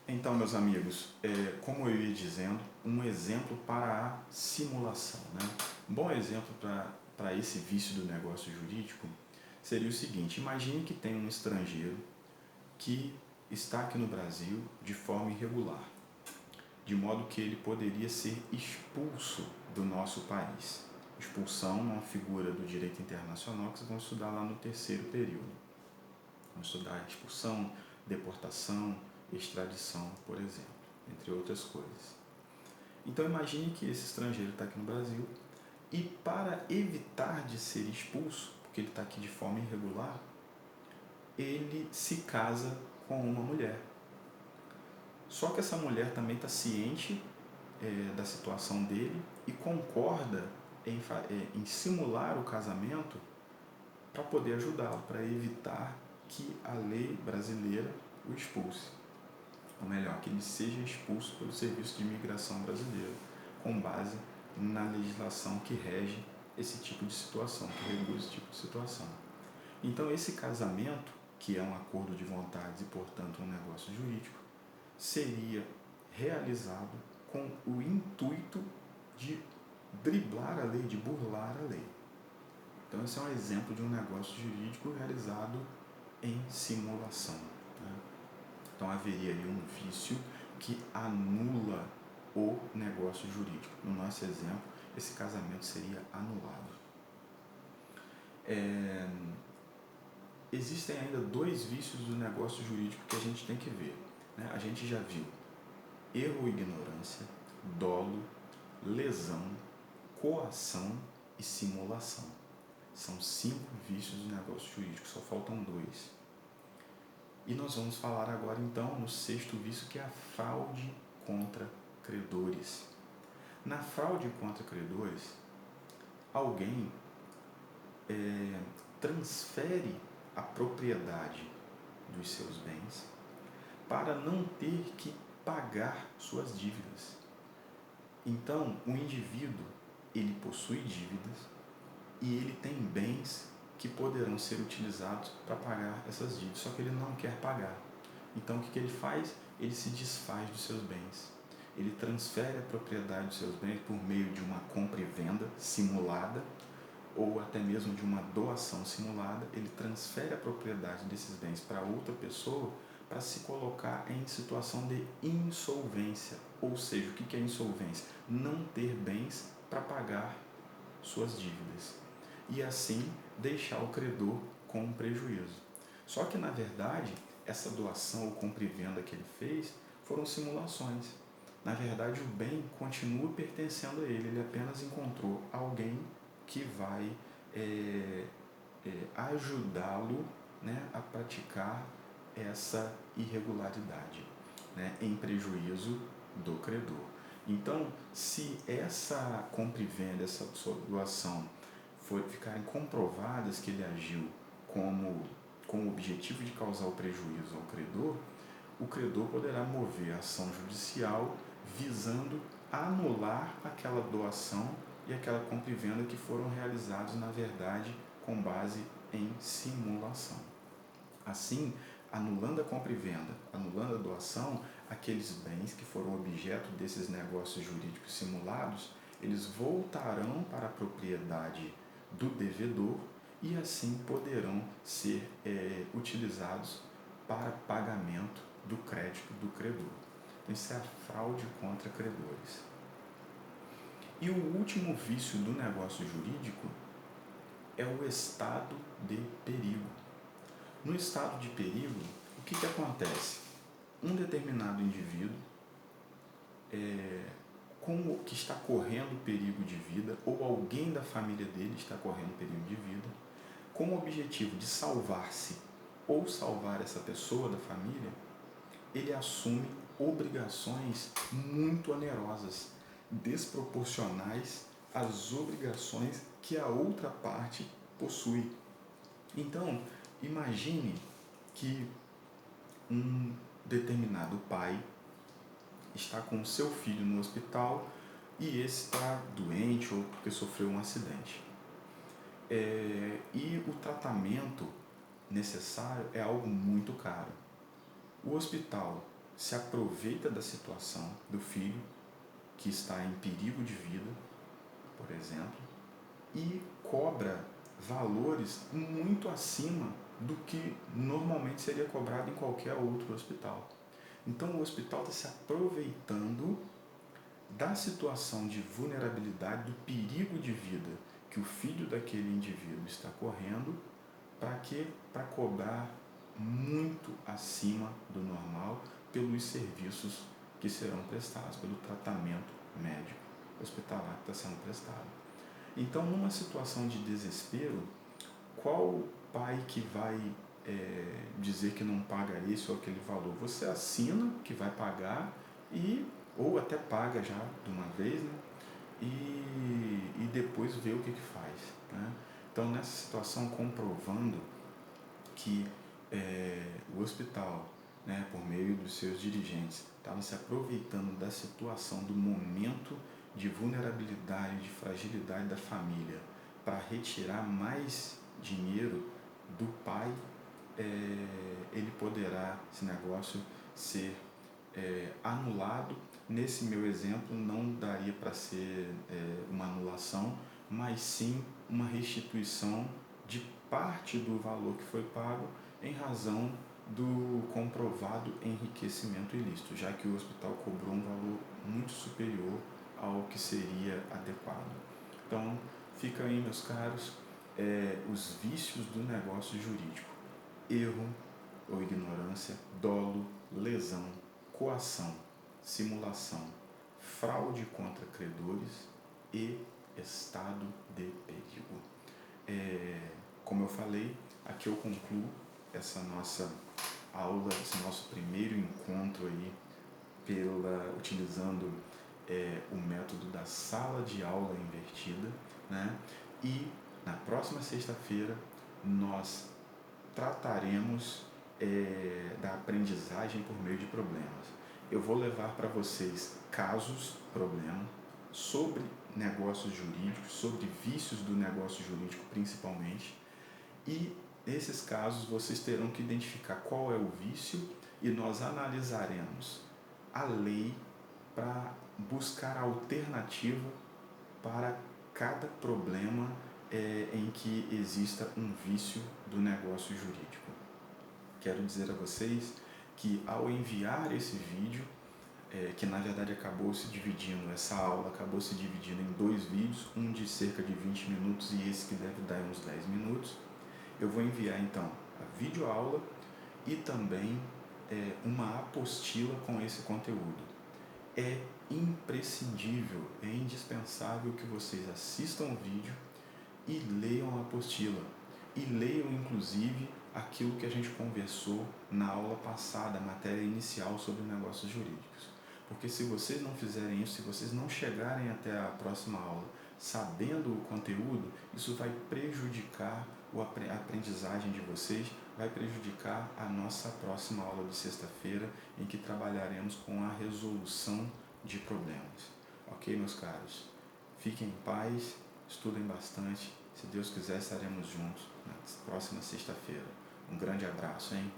Então, meus amigos, como eu ia dizendo, um exemplo para a simulação, né? Um bom exemplo para esse vício do negócio jurídico seria o seguinte: imagine que tem um estrangeiro que está aqui no Brasil de forma irregular, de modo que ele poderia ser expulso do nosso país. Expulsão é uma figura do direito internacional que vocês vão estudar lá no terceiro período. Vamos estudar expulsão, deportação, extradição, por exemplo, entre outras coisas. Então imagine que esse estrangeiro está aqui no Brasil e, para evitar de ser expulso, porque ele está aqui de forma irregular, ele se casa com uma mulher. Só que essa mulher também está ciente da situação dele e concorda em simular o casamento para poder ajudá-lo, para evitar que a lei brasileira o expulse. Ou melhor, que ele seja expulso pelo Serviço de Imigração Brasileiro, com base na legislação que rege esse tipo de situação, que regula esse tipo de situação. Então, esse casamento, que é um acordo de vontades e, portanto, um negócio jurídico, seria realizado com o intuito de driblar a lei, de burlar a lei. Então, esse é um exemplo de um negócio jurídico realizado em simulação, né? Então, haveria aí um vício que anula o negócio jurídico. No nosso exemplo, esse casamento seria anulado. Existem ainda dois vícios do negócio jurídico que a gente tem que ver, né? A gente já viu erro ou ignorância, dolo, lesão, coação e simulação. São 5 vícios do negócio jurídico, só faltam 2. E nós vamos falar agora então no 6º vício, que é a fraude contra credores. Na fraude contra credores, alguém transfere a propriedade dos seus bens para não ter que pagar suas dívidas. Então, o indivíduo, ele possui dívidas e ele tem bens que poderão ser utilizados para pagar essas dívidas, só que ele não quer pagar. Então, o que ele faz? Ele se desfaz dos seus bens. Ele transfere a propriedade dos seus bens por meio de uma compra e venda simulada, ou até mesmo de uma doação simulada. Ele transfere a propriedade desses bens para outra pessoa para se colocar em situação de insolvência. Ou seja, o que é insolvência? Não ter bens para pagar suas dívidas. E assim deixar o credor com um prejuízo. Só que, na verdade, essa doação ou compra e venda que ele fez foram simulações. Na verdade, o bem continua pertencendo a ele. Ele apenas encontrou alguém que vai ajudá-lo, né, a praticar essa irregularidade, né, em prejuízo do credor. Então, se essa compra e venda, essa sua doação ficarem comprovadas que ele agiu com o objetivo de causar o prejuízo ao credor, o credor poderá mover a ação judicial visando anular aquela doação e aquela compra e venda que foram realizados, na verdade, com base em simulação. Assim, anulando a compra e venda, anulando a doação, aqueles bens que foram objeto desses negócios jurídicos simulados, eles voltarão para a propriedade do devedor e assim poderão ser utilizados para pagamento do crédito do credor. Então, isso é a fraude contra credores. E o último vício do negócio jurídico é o estado de perigo. No estado de perigo, o que acontece? Um determinado indivíduo que está correndo perigo de vida, ou alguém da família dele está correndo perigo de vida, com o objetivo de salvar-se ou salvar essa pessoa da família, ele assume obrigações muito onerosas, desproporcionais às obrigações que a outra parte possui. Então, imagine que um determinado pai está com o seu filho no hospital e esse está doente ou porque sofreu um acidente. E o tratamento necessário é algo muito caro. O hospital se aproveita da situação do filho que está em perigo de vida, por exemplo, e cobra valores muito acima do que normalmente seria cobrado em qualquer outro hospital. Então o hospital está se aproveitando da situação de vulnerabilidade, do perigo de vida que o filho daquele indivíduo está correndo, para quê? Para cobrar muito acima do normal pelos serviços que serão prestados, pelo tratamento médico hospitalar que está sendo prestado. Então, numa situação de desespero, qual pai que vai dizer que não paga esse ou aquele valor? Você assina que vai pagar ou até paga já de uma vez, né? E depois vê o que faz, né? Então, nessa situação, comprovando que o hospital, né, por meio dos seus dirigentes, estava se aproveitando da situação, do momento de vulnerabilidade, de fragilidade da família, para retirar mais dinheiro do pai, ele poderá, esse negócio, ser anulado. Nesse meu exemplo, não daria para ser uma anulação, mas sim uma restituição de parte do valor que foi pago em razão do comprovado enriquecimento ilícito, já que o hospital cobrou um valor muito superior ao que seria adequado. Então, fica aí, meus caros, os vícios do negócio jurídico: erro ou ignorância, dolo, lesão, coação, simulação, fraude contra credores e estado de perigo. Como eu falei, aqui eu concluo essa nossa aula, esse nosso primeiro encontro aí, utilizando o método da sala de aula invertida, né? E na próxima sexta-feira nós trataremos da aprendizagem por meio de problemas. Eu vou levar para vocês casos, problemas, sobre negócios jurídicos, sobre vícios do negócio jurídico principalmente, e nesses casos vocês terão que identificar qual é o vício e nós analisaremos a lei para buscar alternativa para cada problema em que exista um vício do negócio jurídico. Quero dizer a vocês que ao enviar esse vídeo, que na verdade essa aula acabou se dividindo em 2 vídeos, um de cerca de 20 minutos e esse que deve dar uns 10 minutos, eu vou enviar então a videoaula e também uma apostila com esse conteúdo. É imprescindível, é indispensável que vocês assistam o vídeo e leiam a apostila. E leiam inclusive aquilo que a gente conversou na aula passada, a matéria inicial sobre negócios jurídicos. Porque se vocês não fizerem isso, se vocês não chegarem até a próxima aula sabendo o conteúdo, isso vai prejudicar a aprendizagem de vocês, vai prejudicar a nossa próxima aula de sexta-feira, em que trabalharemos com a resolução de problemas. Ok, meus caros? Fiquem em paz, estudem bastante. Se Deus quiser, estaremos juntos na próxima sexta-feira. Um grande abraço, hein?